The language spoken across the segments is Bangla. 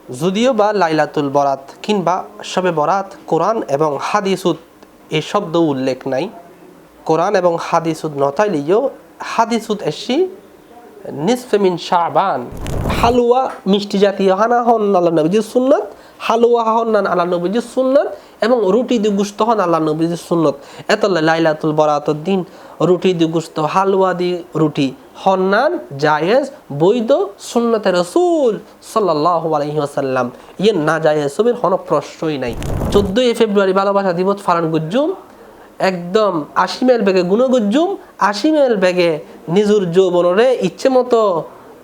যদিও বা লাইলাতুল বরাত কিংবা শবে বরাত কোরআন এবং হাদিসুদ এই শব্দ উল্লেখ নাই। কোরআন এবং হাদিসুদ নতাইলেও হাদিসুদ এসি নিসফে মিন শাবান। হালুয়া মিষ্টি জাতীয় হানা হন আল্লাহ নবীজির সুন্নত, হালুয়া হন আল্লাহ নবীজির সুন্নত এবং রুটি দি গুস্ত হন আল্লাহ নবীজির সুন্নত। এত লাইলাতুল বরাতের দিন রুটি দি গুস্ত হালুয়া দি রুটি হন্নান জায়েজ বৈধ সুন্নতে রাসূল সাল্লাল্লাহু আলাইহি ওয়াসাল্লাম। ইয়ে না জায়েজ সবের কোনো প্রশ্নই নাই। 14 ফেব্রুয়ারি ভালোবাসা দিবস ফারান গুজ্জুম একদম 80 মাইল বেগে গুণগুজ্জুম, 80 মাইল বেগে নিজুর যৌবনরে ইচ্ছে মতো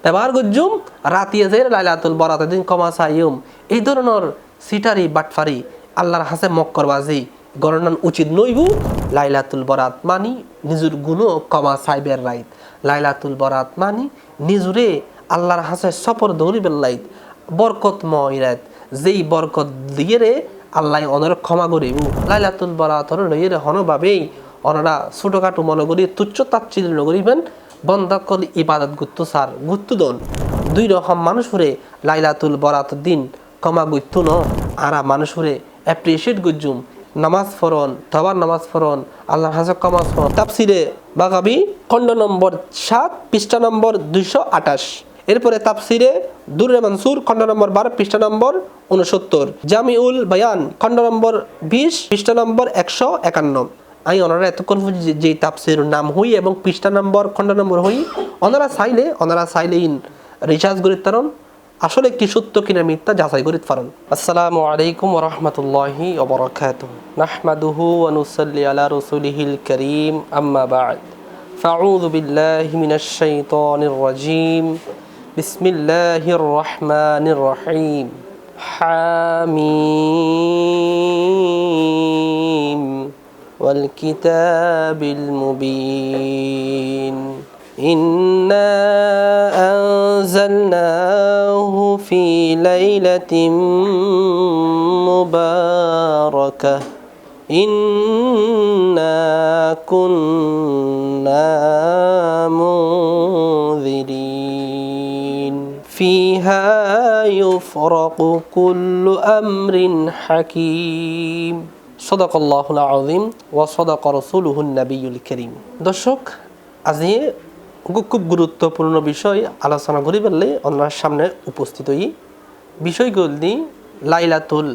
ব্যবহার গুজ্জুম, রাতিয়ে যে লাইলাতুল বরাতের দিন কমা চাইম। এই ধরনের সিটারি বাটফারি আল্লাহর হাসে মক্করবাজি গণনান উচিত নইবু। লাইলাতুল বরাত মানি নিজুর গুণ কমা সাইবের রাইত। লাইলাতুল বরাত মানি নিজুরে আল্লাহর হাসে সফর দৌড়িবের লাইত বরকতময় রাত, যেই বরকত দিয়ে রে আল্লাহ অনর ক্ষমা করিব। লাইলাতুল বরাতর লইয়ের হনভাবেই অনরা ছোটখাটো মনে করি তুচ্ছ তাচ্ছিল্য করিবেন। বন্ধকল ইবাদত গুত্ত সার গুত্তু দন দুই রকম মানুষরে লাইলাতুল বরাতর দিন ক্ষমা গুত্তু ন আরা মানুষরে অ্যাপ্রিসিয়েট গুজ্জুম। নামাজ ফরন তবার নামাজ ফরন আল্লাহর হাজক কামাজ ফরন। তাফসিরে বাগাবি খণ্ড নম্বর 7 পৃষ্ঠা নম্বর 228। এরপরে তাফসিরে দুররে মনসুর খণ্ড নম্বর 12 পৃষ্ঠা নম্বর 69। জামিউল বায়ান খণ্ড নম্বর 20 পৃষ্ঠা নম্বর 151। আমি ওনারা এতক্ষণ যে তাফসির নাম হই এবং পৃষ্ঠা নম্বর খণ্ড নম্বর হই ওনারা চাইলে রিচার্জ করিত পারেন, আসলে কি সত্য কিনা মিথ্যা যাচাই করিত পারেন। আসসালামু আলাইকুম ওয়া রাহমাতুল্লাহি ওয়া বারাকাতুহু। নাহমাদুহু ওয়া নুসাল্লি আলা রাসূলিহিল কারীম, আম্মা বা'দ। ফাউযু বিল্লাহি মিনাশ শাইতানির রাজীম। বিসমিল্লাহির রহমানির রহিম। হামিম ওয়াল কিতাবিল মুবিন। ইন্না أنزلناه في ليلة مباركة إنا كنا منذرين فيها يفرق كل أمر حكيم صدق الله العظيم وصدق رسوله النبي الكريم। দর্শক, আজি খুব গুরুত্বপূর্ণ বিষয় আলোচনা করি বললে ওনার সামনে উপস্থিত হই। বিষয়গুলি লাইলাতুল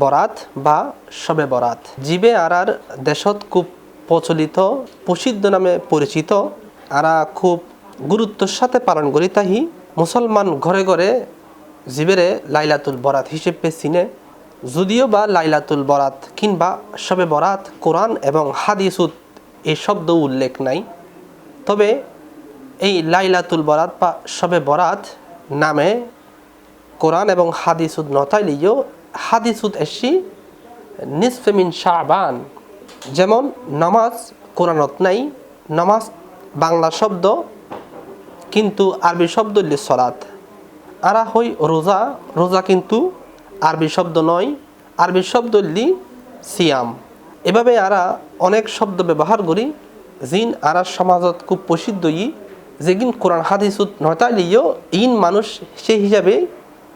বরাত বা শবে বরাত জিবে আরার দেশত খুব প্রচলিত প্রসিদ্ধ নামে পরিচিত। আরা খুব গুরুত্বের সাথে পালন করি তাহি মুসলমান ঘরে ঘরে জিবেরে লাইলাতুল বরাত হিসেবে চিনে। যদিও বা লাইলাতুল বরাত কিংবা শবে বরাত কোরআন এবং হাদিসুদ এই শব্দ উল্লেখ নাই, তবে এই লাইলাতুল বরাত বা শবে বরাত নামে কোরআন এবং হাদিসুদ নতাইলেও হাদিসুদ এসি নিসফে মিন শাবান। যেমন নামাজ কোরআনত নাই, নামাজ বাংলা শব্দ কিন্তু আরবি শব্দ হইল সলাত। আরা হই রোজা, রোজা কিন্তু আরবি শব্দ নয়, আরবি শব্দ হইল সিয়াম। এভাবে আরা অনেক শব্দ ব্যবহার করি জিন আরা সমাজত খুব প্রসিদ্ধই, যেগিন কোরআন হাদিসুদ নতাইলেও ইন মানুষ সেই হিসাবে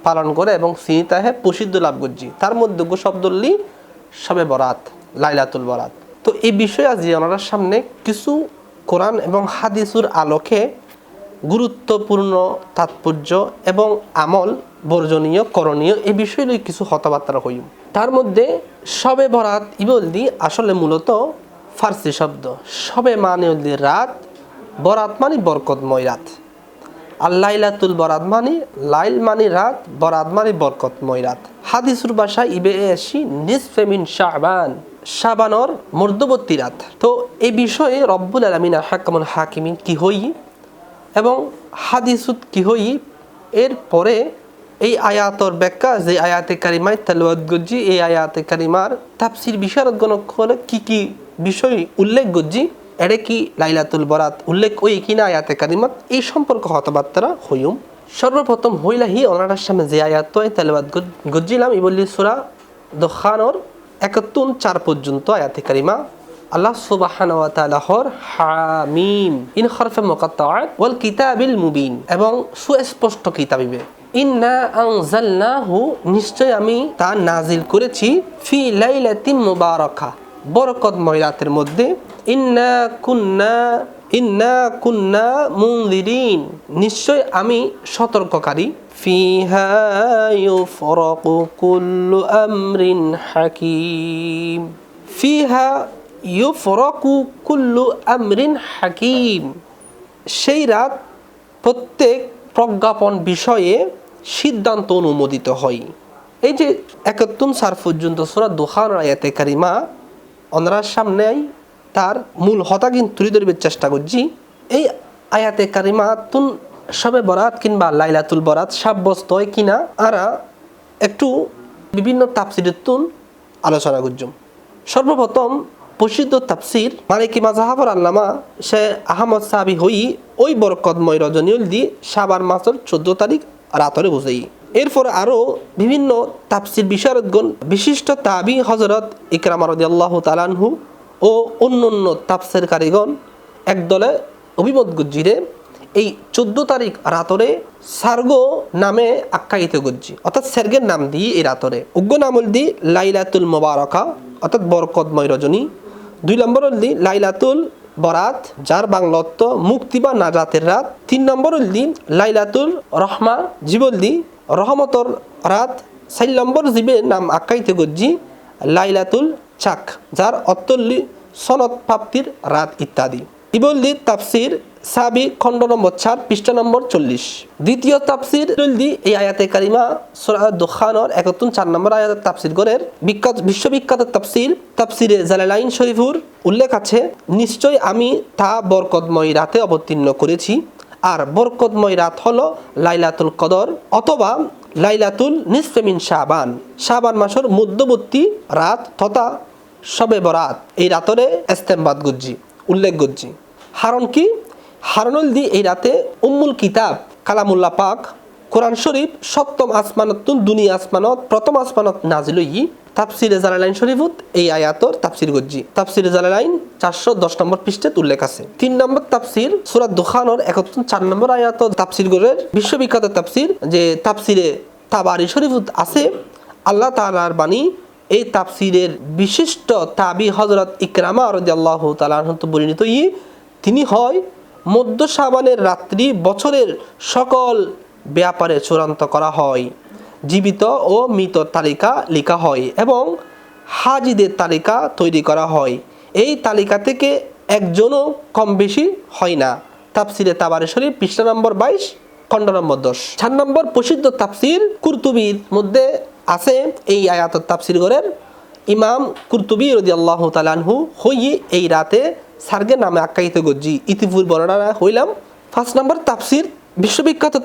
পালন করে এবং চিনিতাহে প্রসিদ্ধ লাভ করছি। তার মধ্যে শব্দলি শবে বরাত লাইলাতুল বরাত। তো এই বিষয়ে আজ ওনার সামনে কিছু কোরআন এবং হাদিসুর আলোকে গুরুত্বপূর্ণ তাৎপর্য এবং আমল বর্জনীয় করণীয় এই বিষয় নিয়ে কিছু কথাবার্তা হইম। তার মধ্যে শবে বরাত ইবলদি আসলে মূলত ফার্সি শব্দ। শবে মানে রাত, বরাত মানে বরকতময় রাত। আর লাইলাতুল বরাত মানে লাইল মানে রাত, বরাত মানে বরকতময় রাত। হাদিসুর ভাষায় ইবে এসি নিসফে মিন শাবান, শাবানর মধ্যবর্তী রাত। তো এই বিষয়ে রব্বুল আলামিন হাকামুল হাকিমিন কি হই এবং হাদিসুদ কি হই, এর পরে এই আয়াতর ব্যাখ্যা যে আয়াতে কারিমায় তেলাওয়াত গজ্জি, এই আয়াতে কারিমার তাফসির বিশারদ গণক হলে কি কি বিষয় উল্লেখ গজ্জি, এটা কি লাইলাতুল বরাত উল্লেখ ওই কিনা আয়াতে কারিমাত, এই সম্পর্ক কথাবার্তা হইম। সর্বপ্রথম হইলাহি ওনার সামনে যে আয়াত তেলাওয়াত গজ্জিলাম ই বললি সূরা দুখানর 71-4 পর্যন্ত আয়াতে কারিমা। আল্লাহ সুবহানাহু ওয়া তাআলা হর হামিম ইন হরফে মুকাত্তাআত ওয়াল কিতাবিল মুবিন এবং সুস্পষ্ট কিতাবিবে ইন্না আনজালনাহু নিশ্চয় আমি তা নাজিল করেছি ফি লাইলাতিন মুবারাকা বরকতময় রাতের মধ্যে ইন্না কুন্না মুনজিরিন নিশ্চয় আমি সতর্ককারী ফিহা ইউফরাকু কুল্লু আমরিন হাকিম ফিহা ইউফরাকু কুল্লু আমরিন হাকিম সেই রাত প্রত্যেক প্রজ্ঞাপন বিষয়ে সিদ্ধান্ত অনুমোদিত হয়। এই যে 71 সার পর্যন্ত সূরা দুখান আয়াতে কারিমা ওনার সামনে তার মূল হতা কিন্তু তুলে ধরবার চেষ্টা করছি। এই আয়াতে কারিমা তুন সবে বরাত কিংবা লাইলাতুল বরাত সাব্যস্ত হয় কিনা আরা একটু বিভিন্ন তাফসিরের তুন আলোচনা করছুম। সর্বপ্রথম প্রসিদ্ধ তাফসির মালিকি মাযহাবর আল্লামা শেখ আহমদ সাহাবী হই ওই বরকতময় রজনীল দি শাবান মাসের 14 তারিখ রাতরে বুঝাই। এরপর আরও বিভিন্ন তাফসির বিশারদগণ বিশিষ্ট তাবি হযরত ইকরামা রাদিয়াল্লাহু তাআলা আনহু ও অন্যান্য তাফসির কারিগণ একদলে অভিমত গুজ্জিরে এই 14 তারিখ রাতরে সার্গো নামে আখ্যায়িত গুজ্জি অর্থাৎ সার্গের নাম দিয়ে এই রাতরে উগ্র নামল দি লাইলাতুল মুবারাকা অর্থাৎ বরকতময় রজনী। 2 নম্বর দি লাইলাতুল বরাত যার বাংলা অর্থ মুক্তি বা নাজাতের রাত। 3 নম্বর দি লাইলাতুল রহমা জীবল দি রহমতর রাত। 4 নম্বর জীবের নাম আখ্যায়িত গুজ্জি লাইলাতুল চাক যার অর্থ সনদ প্রাপ্তির রাত ইত্যাদি। ইবলদি তাফসির সাবি খণ্ড নম্বর 4 পৃষ্ঠা নম্বর 40। দ্বিতীয় তাফসির দি এই আয়াতে কারিমা সূরা দুখানের 71 4 নম্বর আয়াতের তাফসির করের বিশ্ববিখ্যাত তাফসিরে জালালাইন শরীফুর উল্লেখ আছে নিশ্চয় আমি তা বরকতময় রাতে অবতীর্ণ করেছি আর বরকতময় রাত হলো লাইলাতুল কদর অথবা লাইলাতুল নিসফে মিন শাবান মাসের মধ্যবর্তী রাত তথা শবে বরাত। এই রাতরে ইস্তেমবাদ গুজ্জি উল্লেখ গুজ্জি হারণ কি হারনুল দি এই রাতে উম্মুল কিতাব কালামুল্লাহ পাক কোরআন শরীফ সপ্তম আসমানত দুনিয়া আসমানত প্রথম আসমানত নাজিল হই। তাফসিরে জালালাইন শরীফত এই আয়াতর তাফসির গুজ্জি তাফসিরে জালালাইন 410 নম্বর পৃষ্ঠাত উল্লেখ আছে। 3 নম্বর তাফসির সূরা দুখানের 71 4 নম্বর আয়াত তাফসির গরের বিশ্ববিখ্যাত তাফসির যে তাফসিরে তাবারি শরীফত আছে আল্লাহ তাআলার বাণী। এই তাফসিরের বিশিষ্ট তাবি হযরত ইকরামা রাদিয়াল্লাহু তাআলা আনহু বর্ণিত তিনি হয় মধ্য শাবানের রাত্রি বছরের সকল ব্যাপারে চূড়ান্ত করা হয়, জীবিত ও মৃত তালিকা লেখা হয় এবং হাজিদের তালিকা তৈরি করা হয়। এই তালিকা থেকে একজনও কম বেশি হয় না। তাফসিরে তাবারি শরীফ পৃষ্ঠা নম্বর 22 খণ্ড নম্বর 10। 4 নম্বর প্রসিদ্ধ তাফসির কুরতুবির মধ্যে আছে এই আয়াতের তাফসির করেন ইমাম কুরতুবী রাদিয়াল্লাহু তাআলা আনহু হই এই রাতে সার্গে নামে আখ্যায়িত গজ্জি ইতিপূর্বে বর্ণনা হইলাম। 5 নম্বর তাফসির বিশ্ববিখ্যাত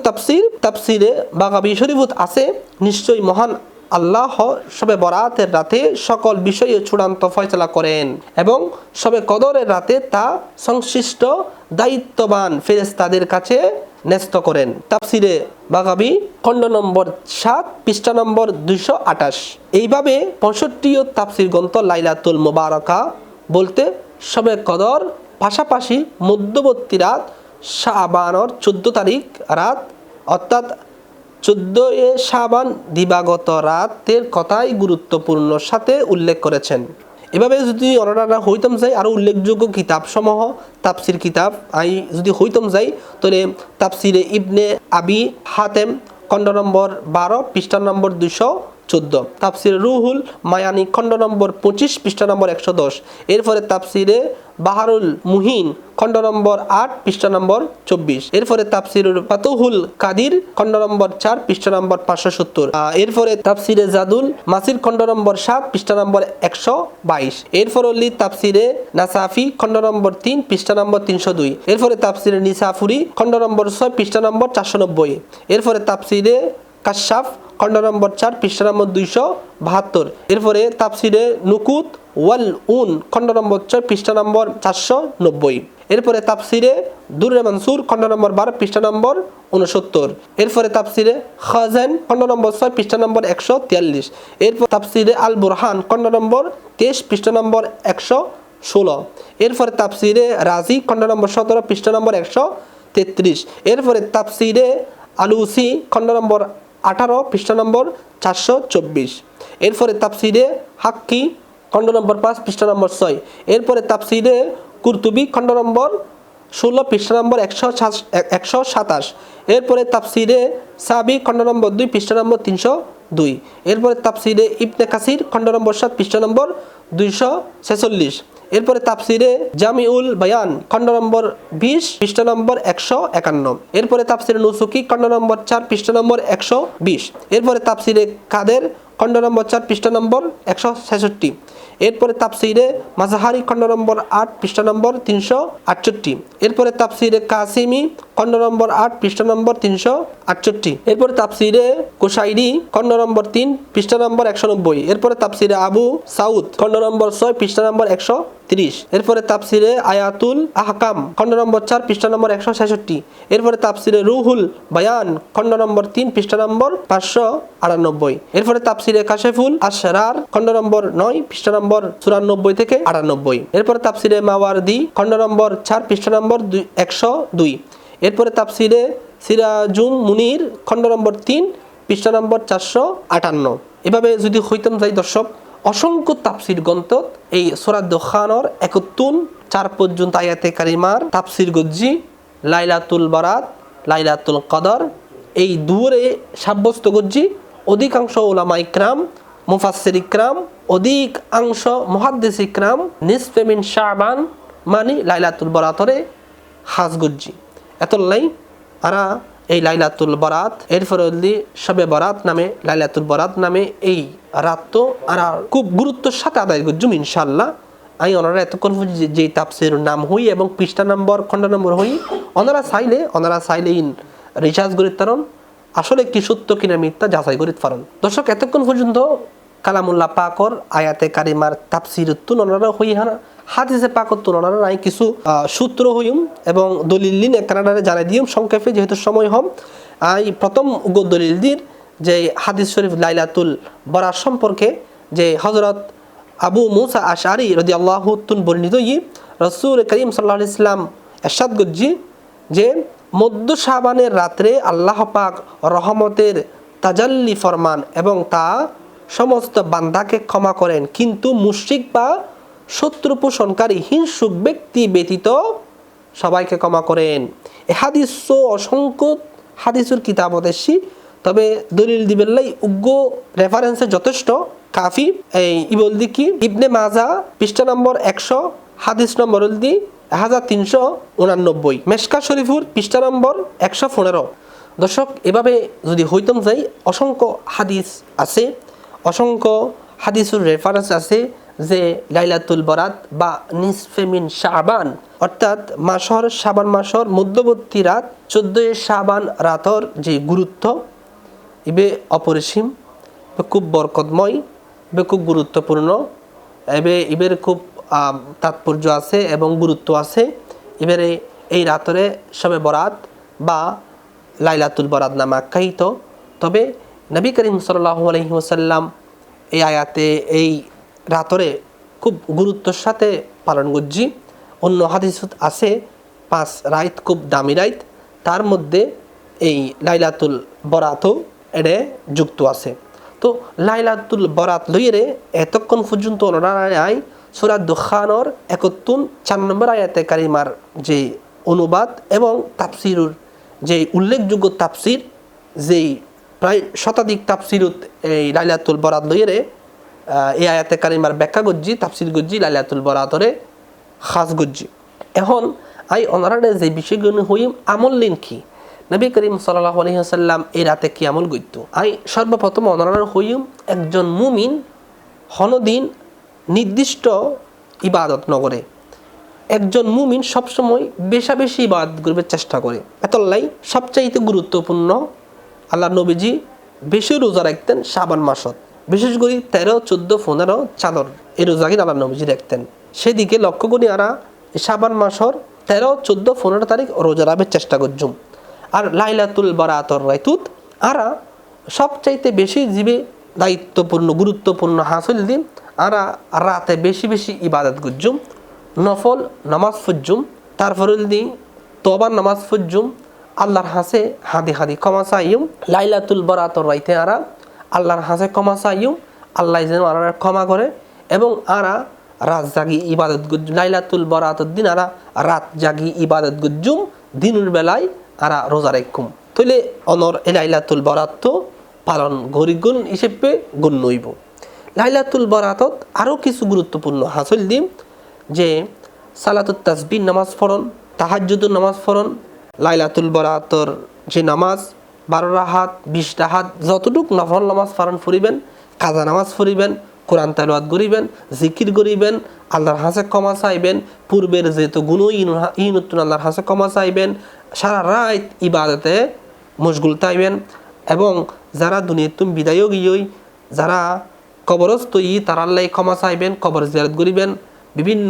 তাফসিরে বাগাবী শরীফত আছে নিশ্চয়ই মহান আল্লাহ শবে বরাতের রাতে সকল বিষয়ে চূড়ান্ত ফয়সালা করেন এবং শবে কদরের রাতে তা সংশ্লিষ্ট দায়িত্ববান ফেরেশতাদের কাছে ন্যস্ত করেন। তাফসিরে বাগাবী খণ্ড নম্বর 7 পৃষ্ঠা নম্বর 228। এইভাবে 65 তাফসির গ্রন্থ লাইলাতুল মুবারাকা বলতে শবে কদর পাশাপাশি মধ্যবর্তী রাত শাবানের 14 তারিখ রাত অর্থাৎ 14 শাবান দিবাগত রাতের কথাই গুরুত্বপূর্ণ সাথে উল্লেখ করেছেন। এভাবে যদি অনারা হইতাম যাই আরও উল্লেখযোগ্য কিতাব সমূহ তাফসির কিতাব যদি হইতাম যাই তাহলে তাফসিরে ইবনে আবি হাতেম খণ্ড নম্বর 12 পৃষ্ঠা নম্বর 214, তাফসিরে রুহুল মায়ানি খণ্ড নম্বর 25 পৃষ্ঠা নম্বর 110। এরপরে তাফসিরে বাহারুল মুহিন খণ্ড নম্বর 8 পৃষ্ঠা নম্বর 24। এরপরে তাফসিরুল ফাতুহুল কাদির খণ্ড নম্বর 4 পৃষ্ঠা নম্বর 570। এরপরে তাফসিরে জাদুল মাসির খণ্ড নম্বর 7 পৃষ্ঠা নম্বর 122। এরপরে তাফসিরে নাসাফি খণ্ড নম্বর 3 পৃষ্ঠা নম্বর 302। এরপরে তাফসিরে নিসাফুরি খণ্ড নম্বর 6 পৃষ্ঠা নম্বর 490। এরপরে তাফসিরে কাশাফ খণ্ড নম্বর 4 পৃষ্ঠা নম্বর 272। এরপরে তাফসিরে নুকুত ওয়াল উন খণ্ড নম্বর 6 পৃষ্ঠা নম্বর 490। এরপরে তাফসিরে দুররে মনসুর খণ্ড নম্বর 12 পৃষ্ঠা নম্বর 69। এরপরে তাফসিরে খাজান খণ্ড নম্বর 6 পৃষ্ঠা নম্বর 143। এরপর তাফসিরে আল বুরহান খণ্ড নম্বর 23 পৃষ্ঠা নম্বর 116। এরপরে তাফসিরে রাজি খণ্ড নম্বর 17 পৃষ্ঠা নম্বর 133। এরপরে তাফসিরে আলুসি খণ্ড নম্বর 18 পৃষ্ঠা নম্বর 424। এরপরে তাফসিরে হাক্কি খণ্ড নম্বর 5 পৃষ্ঠা নম্বর 6। এরপরে তাফসিরে কুরতুবি খণ্ড নম্বর 16 পৃষ্ঠা নম্বর 127। এরপরে তাফসিরে সাবি খণ্ড নম্বর 2 পৃষ্ঠা নম্বর 302। এরপরে তাফসিরে ইবনে কাসির খণ্ড নম্বর 7 পৃষ্ঠা নম্বর 246। এরপরে তাফসিরে জামিউল বায়ান খণ্ড নম্বর 20 পৃষ্ঠা নম্বর 151। এরপরে তাফসিরে নুসুকি খণ্ড নম্বর 4 পৃষ্ঠা নম্বর 120। এরপরে তাফসিরে কাদের খণ্ড নম্বর 4 পৃষ্ঠা নম্বর 166। এরপরে তাফসিরে মাজহারি খণ্ড নম্বর 8 পৃষ্ঠা নম্বর 368। এরপরে তাফসিরে কাসিমি খণ্ড নম্বর 8 পৃষ্ঠা নম্বর 368। এরপরে তাফসিরে কুশাইরি খণ্ড নম্বর 3 পৃষ্ঠা নম্বর 190। এরপরে তাফসিরে আবু সাউদ খণ্ড নম্বর 6 পৃষ্ঠা নম্বর 130। এরপরে তাফসিরে আয়াতুল আহকাম খণ্ড নম্বর 4 পৃষ্ঠা নম্বর 166। এরপরে তাফসিরে রুহুল বায়ান খণ্ড নম্বর 3 পৃষ্ঠা নম্বর 598। এরপরে তাফসিরে কাশেফুল আশরার খণ্ড নম্বর 9 পৃষ্ঠা নম্বর 94 থেকে 98। এরপরে তাফসিরে মাওয়ারদি খণ্ড নম্বর 4 পৃষ্ঠা নম্বর 102। এরপরে তাফসিরে সিরাজুম মুনির খণ্ড নম্বর 3 পৃষ্ঠা নম্বর 458। এভাবে যদি হইতাম যাই দর্শক, অসংখ্য তাফসির গ্রন্থ এই সূরা দুখানের 71-4 পর্যন্ত আয়াতে কারিমার তাফসির গজ্জি, লাইলাতুল বারাত, লাইলাতুল কদর এই দুরে সাব্যস্ত গজ্জি অধিকাংশ উলামা ইকরাম, মুফাসসির ইকরাম, অধিকাংশ মুহাদ্দিস ইকরাম নিসফে মিন শাবান মানে লাইলাতুল বারাতরে হাজ গজ্জি। এতলাই আরা এই লাইলাতুল বারাত এরপরে শবে বারাত নামে লাইলাতুল বারাত নামে এই রাত তো আরা খুব গুরুত্বের সাথে আদায় করজুম ইনশাআল্লাহ। আমি ওনারা এতক্ষণ যে তাফসির নাম হই এবং পৃষ্ঠা নম্বর খণ্ড নম্বর হই ওনারা চাইলে রিচার্জ করিতে পারেন, আসলে কি সত্য কিনা মিথ্যা যাচাই করিতে পারেন। দর্শক এতক্ষণ পর্যন্ত কালামুল্লাহ পাকর আয়াতে কারিমার তাফসির তুলনারা হই হানা হাদিসে পাকর তুলনারা নাই কিছু সূত্র হইম এবং দলিল লিন কানাডারে জানাই দিম সংক্ষেপে যেহেতু সময় হম। এই প্রথম দলিল দিন যে হাদিস শরীফ লাইলাতুল বারাত সম্পর্কে যে হযরত আবু মুসা আশআরী রাদিয়াল্লাহু তুন বর্ণিত রাসূল করিম সাল্লাল্লাহু আলাইহি সাল্লাম ইরশাদ করজি যে মধ্য শাবানের রাত্রে আল্লাহ পাক রহমতের তাজাল্লি ফরমান এবং তা সমস্ত বান্দাকে ক্ষমা করেন, কিন্তু মুশরিক বা শত্রু পোষণকারী হিংসুক ব্যক্তি ব্যতীত সবাইকে ক্ষমা করেন। এ হাদিস অসংখ্য হাদিসের কিতাবত এসছি, তবে দলিল দিবেল্লাই উগ্র রেফারেন্সে যথেষ্ট কাফি। এই ইবলদি কি ইবনে মাজা পৃষ্ঠা নম্বর 100 হাদিস নম্বর 1389, মেশকা শরীফুর পৃষ্ঠা নম্বর 115। দর্শক এভাবে যদি হইতম যাই অসংখ্য হাদিস আছে, অসংখ্য হাদিসের রেফারেন্স আছে যে লাইলাতুল বারাত বা নিসফে মিন শাবান অর্থাৎ শাবান মাসর মধ্যবর্তী রাত 14 শাবান রাতর যে গুরুত্ব ইবে অপরিসীম, খুব বরকতময়, খুব গুরুত্বপূর্ণ, ইবের খুব তাৎপর্য আছে এবং গুরুত্ব আছে। এবারে এই রাতরে শবে বরাত বা লাইলাতুল বারাত নামে আখ্যায়িত। তবে নবী করিম সাল্লাল্লাহু আলাইহি ওয়াসাল্লাম এই আয়াতে এই রাতরে খুব গুরুত্বের সাথে পালন করছি। অন্য হাদিস আছে 5 রাত খুব দামি রাত, তার মধ্যে এই লাইলাতুল বারাতও এডে যুক্ত আছে। তো লাইলাতুল বারাত লইরে এতক্ষণ পর্যন্ত ওনারা সূরা দুখানের 71-4 নম্বর আয়াতে কারিমার যে অনুবাদ এবং তাফসিরুর যে উল্লেখযোগ্য তাফসির, যেই প্রায় শতাধিক তাফসিরুত এই লাইলাতুল বারাত লইরে এই আয়াতে কারিমার ব্যাখ্যা গজ্জি তাফসির গজ্জি লাইলাতুল বারাতরে খাস গজ্জি। এখন ওনারা যে বিষয়গুলো হইম আমল লিন কি নবী করিম সাল্লাল্লাহু আলাইহি ওয়াসাল্লাম এই রাতে কি আমল গইতো। সর্বপ্রথম ওনারা হইম একজন মুমিন হনদিন নির্দিষ্ট ইবাদত নগরে, একজন মুমিন সবসময় বেশি ইবাদত করবে চেষ্টা করে। এতলাই সবচাইতে গুরুত্বপূর্ণ আল্লাহ নবীজি বেশি রোজা রাখতেন শাবান মাসত, বিশেষ করে 13, 14, 15 চাঁদর এই রোজাকে আল্লাহ নবীজি রাখতেন। সেদিকে লক্ষ্য করি আরা শাবান মাসর 13, 14, 15 তারিখ রোজা রাখবে চেষ্টা করছুম। আর লাইলাতুল বারাতর রাইতুত আরা সবচাইতে বেশি জীবে দায়িত্বপূর্ণ গুরুত্বপূর্ণ হাসিল দিন আরা রাতে বেশি ইবাদত করছুম, নফল নামাজ পড়ছুম, তারপরে দি তওবার নামাজ পড়ছুম, আল্লাহর হাসে হাদি হাদি ক্ষমা চাইম লাইলাতুল বরাতর রাইতে আরা আল্লাহর হাসে ক্ষমা চাইম আল্লাহ যেন আর ক্ষমা করে এবং আরা রাত জাগি ইবাদত গুজুম লাইলাতুল বরাতর দিন আরা রাত জাগি ইবাদত গুজুম দিনের বেলায় আরা রোজা রাখুম তাইলে অনর এই লাইলাতুল বরাত তো পালন গরিগুণ হিসেবে গণ্য হইব। লাইলাতুল বরাতত আরও কিছু গুরুত্বপূর্ণ হাসিল দিম যে সালাতুত তাসবিহ নামাজ পড়ন, তাহাজ্জুদুর নামাজ পড়ন, লাইলাতুল বরাতর যে নামাজ 12 রাকাত 20 রাকাত যতটুক নফল নামাজ পড়ন পড়িবেন, কাজা নামাজ পড়িবেন, কোরআন তেলাওয়াত করিবেন, জিকির করিবেন, আল্লাহর হাসে ক্ষমা চাইবেন, পূর্বের যেহেতু গুণ ইনুত্তুন আল্লাহর হাসে ক্ষমা চাইবেন, সারা রাত ইবাদতে মশগুল থাকবেন এবং যারা দুনিয়াতুম বিদায়ও গিয়েই যারা কবরস্থ তার আল্লাহ ক্ষমা চাইবেন, কবর জিয়ারত করিবেন, বিভিন্ন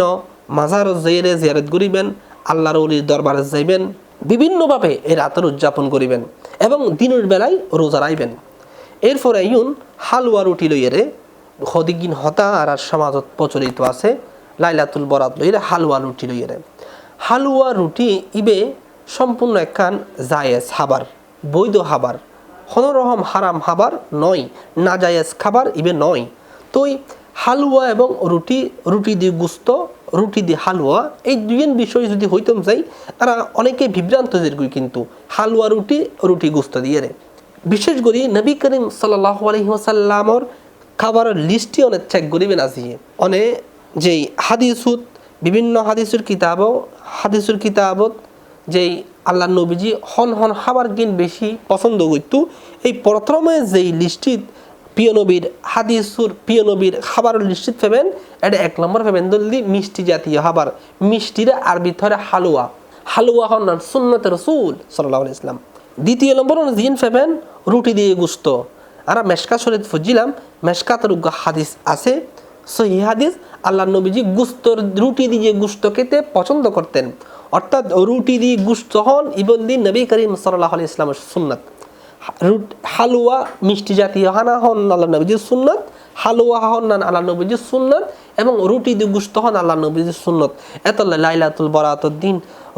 মাজার যাইয়ে জিয়ারত করিবেন, আল্লাহর ওলির দরবারে যাইবেন, বিভিন্নভাবে এই রাতের উদযাপন করিবেন এবং দিনের বেলায় রোজা রাখবেন। এরপরে ইউন হালুয়া রুটি লইয়েরে হদিগিন হতা আর সমাজত প্রচলিত আছে লাইলাতুল বরাত লইয়েরে হালুয়া রুটি লইয়েরে। হালুয়া রুটি ইবে সম্পূর্ণ একখান জায়েজ খাবার, বৈধ খাবার, কোনো রকম হারাম খাবার নয়, না জায়েজ খাবার ইবে নয়। তো হালুয়া এবং রুটি, রুটি দিয়ে গুস্ত, রুটি দিয়ে হালুয়া, এই দুইয়ের বিষয় যদি হইতাম চাই তারা অনেকে বিভ্রান্ত যেরকম কিন্তু হালুয়া রুটি, রুটি গুস্ত দিয়ে রে। বিশেষ করে নবী করিম সাল্লাল্লাহু আলাইহি ওয়াসাল্লামর খাবারের লিস্টটি অনেক চেক করিবেন আজিয়ে অনেক যেই হাদিসুত বিভিন্ন হাদিসের কিতাবত যেই আল্লাহ নবীজি হন হন খাবার গিন বেশি পছন্দ করতো, এই প্রথমে যেই লিস্টিত প্রিয় নবীর হাদিসুর প্রিয় নবীর খাবারের লিস্টিত পাবেন, এটা 1 নম্বর পাবেন দল্লি মিষ্টি জাতীয় খাবার, মিষ্টির আরবি ধরে হালুয়া, হালুয়া হন সুন্নতে রাসূল সাল্লাল্লাহু আলাইহি ওয়াসাল্লাম। 2 নম্বর জিন পাবেন রুটি দিয়ে গুস্ত। আর মেশকাত শরীফ ফুজিলাম, মেশকাতের হাদিস আছে সহিহ হাদিস, আল্লাহ নবীজি গুস্তর রুটি দিয়ে গুস্ত খেতে পছন্দ করতেন, অর্থাৎ রুটি দিয়ে গুস্ত হন ইবন্দি নবী করিম সাল্লাল্লাহু আলাইহি ওয়াসাল্লামের সুন্নাত। হালুয়া মিষ্টি জাতীয় হানা হন আল্লাহ নবীজির সুন্নাত, হালুয়া হন আল্লাহ নবীজির সুন্নাত এবং রুটি দিয়ে গুস্ত হন আল্লাহ নবীজির সুন্নাত। এত লাইলাতুল বরাতের দিন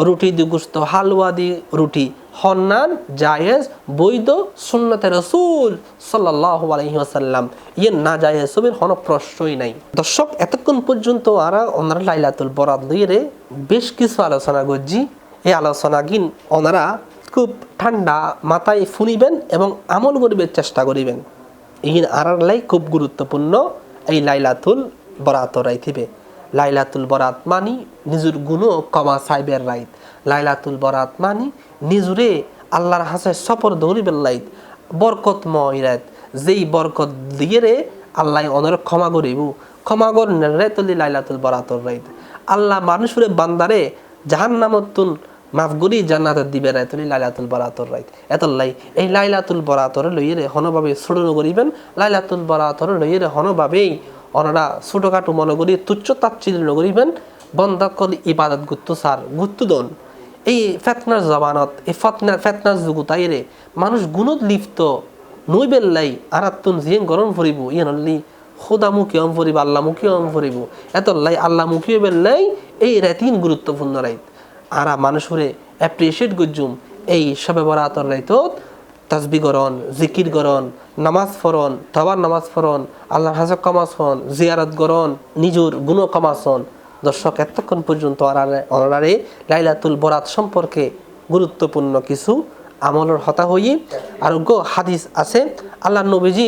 রুটি দিয়ে গুস্ত, হালুয়া দিয়ে রুটি হন্নান জায়েজ বৈধ সুন্নতে রাসূল সাল্লাল্লাহু আলাইহি ওয়াসাল্লাম, ইয়ে না জায়েজ সবের কোনো প্রশ্নই নাই। দর্শক, এতক্ষণ পর্যন্ত ওনারা লাইলাতুল বরাত লইয়ে বেশ কিছু আলোচনা করছি। এই আলোচনা গিন ওনারা খুব ঠান্ডা মাথায় শুনিবেন এবং আমল করিবার চেষ্টা করিবেন। ইন আরারলাই খুব গুরুত্বপূর্ণ এই লাইলাতুল বরাত রাইতিবে। লাইলাতুল বরাত মানি নিজের গুণ কমা সাইবের রাইত, লাইলাতুল বরাত মানি নিজরে আল্লাহর হাসে সফর ধরিবেন লাইত, বরকতময় রাত, যেই বরকত দিয়ে রে আল্লাহ অনর ক্ষমা করিব, ক্ষমা করেন রাইতলি লাইলাতুল বরাতর রাইত। আল্লাহ মানুষরে বান্দারে জাহান্নামতুন মাফ করি জান্নাতের দিবে রাইতলি লাইলাতুল বরাতর রাইত। এতলাই এই লাইলাতুল বরাতর লইয়ে হনভাবে ছোট করিবেন, লাইলাতুল বরাতর লইয়ে হনভাবেই ওনারা ছোটখাটো মনে করি তুচ্ছ তাচ্ছিল্য করিবেন, বন্দাকল ইবাদত গুত্ত সার গুত্ত দন। এই ফেতনার জবানত, এই ফেতনার যুগ তাইরে মানুষ গুণত লিপ্ত নই বেল্লাই আরাত্তুন জিয়েন গরম ফুরিব, ইয়ানল্লি খোদামুখী অম ফুরিব, আল্লাহমুখী অম ফুরিব। এতলাই আল্লাহমুখী বেল্লাই এই রাতিন গুরুত্বপূর্ণ রাইত। আরা মানুষরে অ্যাপ্রিসিয়েট গুজুম এই সবে বরাতর রাইতত তাসবিহ করন, জিকির করন, নামাজ পড়ন, তবার নামাজ পড়ন, আল্লাহর হাজক কমাস হন, জিয়ারত করন, নিজের গুণ কমাস হন। দর্শক, এতক্ষণ পর্যন্ত অনারে লাইলাতুল বরাত সম্পর্কে গুরুত্বপূর্ণ কিছু আমলের হতা হই আরোগ্য হাদিস আছে। আল্লাহ নবীজি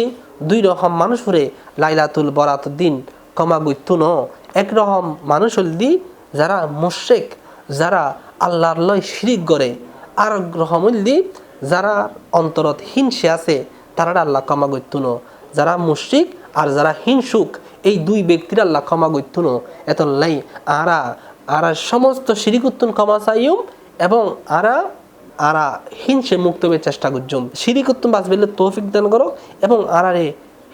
2 রকম মানুষরে লাইলাতুল বরাত দিন কমা গুত্তু ন। একরকম মানুষ হলদি যারা মুশরিক, যারা আল্লাহর লয় শিরিক করে, আর রকম হলদি যারা অন্তরত হিংসে আছে, তারা আল্লাহ ক্ষমা করতো না। যারা মুশরিক আর যারা হিংসুক, এই 2 ব্যক্তির আল্লাহ ক্ষমা করতো না। এত লাই আরা সমস্ত শিরিকুত্তুন ক্ষমা চাইম এবং আরা হিংসে মুক্ত হয়ে চেষ্টা করছুম। শিরিকুত্তুন বাঁচবেলে তৌফিক দান করক এবং আরারে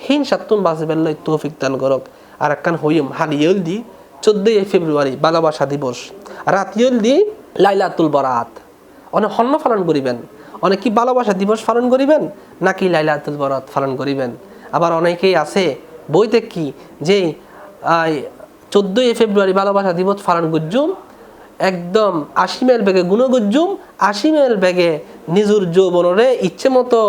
হিংসাত্তুন বাঁচবেলে তৌফিক দান করক। আর একখান হইম হালিয়ল দি 14 ফেব্রুয়ারি ভালোবাসা দিবস, রাতিয়ল দি লাইলাতুল বরাত। অনেক হন্য পালন করিবেন, অনেক কি ভালোবাসা দিবস পালন করিবেন নাকি লাইলাতুল বরাত পালন করিবেন। আবার অনেকেই আছে বইতে কি যে 14 ফেব্রুয়ারি ভালোবাসা দিবস পালন করছুম, একদম 80 মাইল বেগে গুণগুজ্জুম, 80 মাইল বেগে নিজুর যৌবনরে ইচ্ছে মতো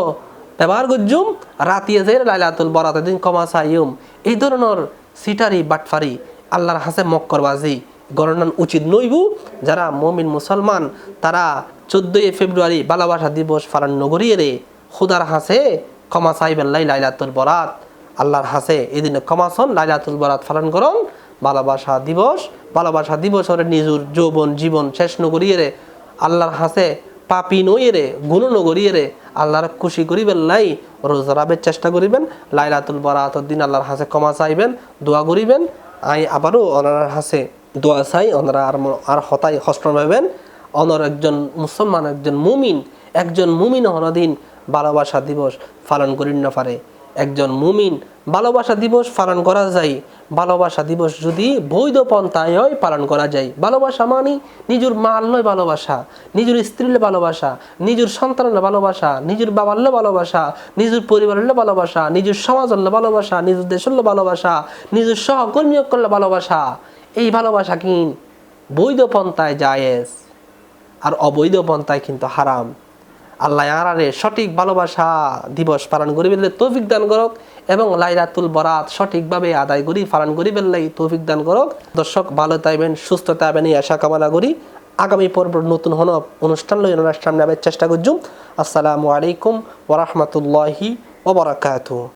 ব্যবহার গুজ্জুম, রাতিয়া যে লাইলাতুল বরাতের দিন ক্ষমা চাইম। এই ধরনের সিটারি বাটফারি আল্লাহর হাসে মক্করবাজি গণনা উচিত নইবু। যারা মুমিন মুসলমান তারা 14 ফেব্রুয়ারি ভালোবাসা দিবস পালন নগরিয়ে রে খুদার হাসে ক্ষমা চাইবেন লাইলাতুল বরাত। আল্লাহর হাসে এই দিনে ক্ষমা চান, লাইলাতুল বরাত পালন করুন। ভালোবাসা দিবস ওরে নিজের যৌবন জীবন শেষ নগরিয়ে রে আল্লাহর হাসে পাপি নইয়ে রে গুণ নগরিয়ে রে আল্লাহর খুশি করিবেন লাই রোজা রাবের চেষ্টা করিবেন। লাইলাতুল বরাতের দিন আল্লাহর হাসে ক্ষমা চাইবেন, দোয়া করিবেন। আই আবারও ওনার হাসে দোয়া চাই, ওনারা আর হতাই হস্ত পাবেন। অনর একজন মুসলমান, একজন মুমিন হনদিন ভালোবাসা দিবস পালন করিন না পারে। একজন মুমিন ভালোবাসা দিবস পালন করা যায়। ভালোবাসা দিবস যদি বৈধ পন্থায় হয় পালন করা যায়। ভালোবাসা মানে নিজের মার লয় ভালোবাসা, নিজের স্ত্রীর ভালোবাসা, নিজের সন্তানের ভালোবাসা, নিজের বাবার ভালোবাসা, নিজের পরিবারের ভালোবাসা, নিজের সমাজের ভালোবাসা, নিজের দেশের ভালোবাসা, নিজের সহকর্মী করলে ভালোবাসা। এই ভালোবাসা কি বৈধ পন্থায় জায়েজ, আর অবৈধ পন্থায় কিন্তু হারাম। আল্লাহ আরারে সঠিক ভালোবাসা দিবস পালন করিবেন তৌফিক দান করক এবং লাইলাতুল বরাত সঠিকভাবে আদায় করি পালন করিবেন তৌফিক দান করক। দর্শক ভালো থাকবেন, সুস্থ থাকবেন এই আশা কামনা করি। আগামী পর্ব নতুন হন অনুষ্ঠান লই সামনে আবার চেষ্টা করছুম। আসসালামু আলাইকুম ওয়া রাহমাতুল্লাহি ওয়া বারাকাতুহু।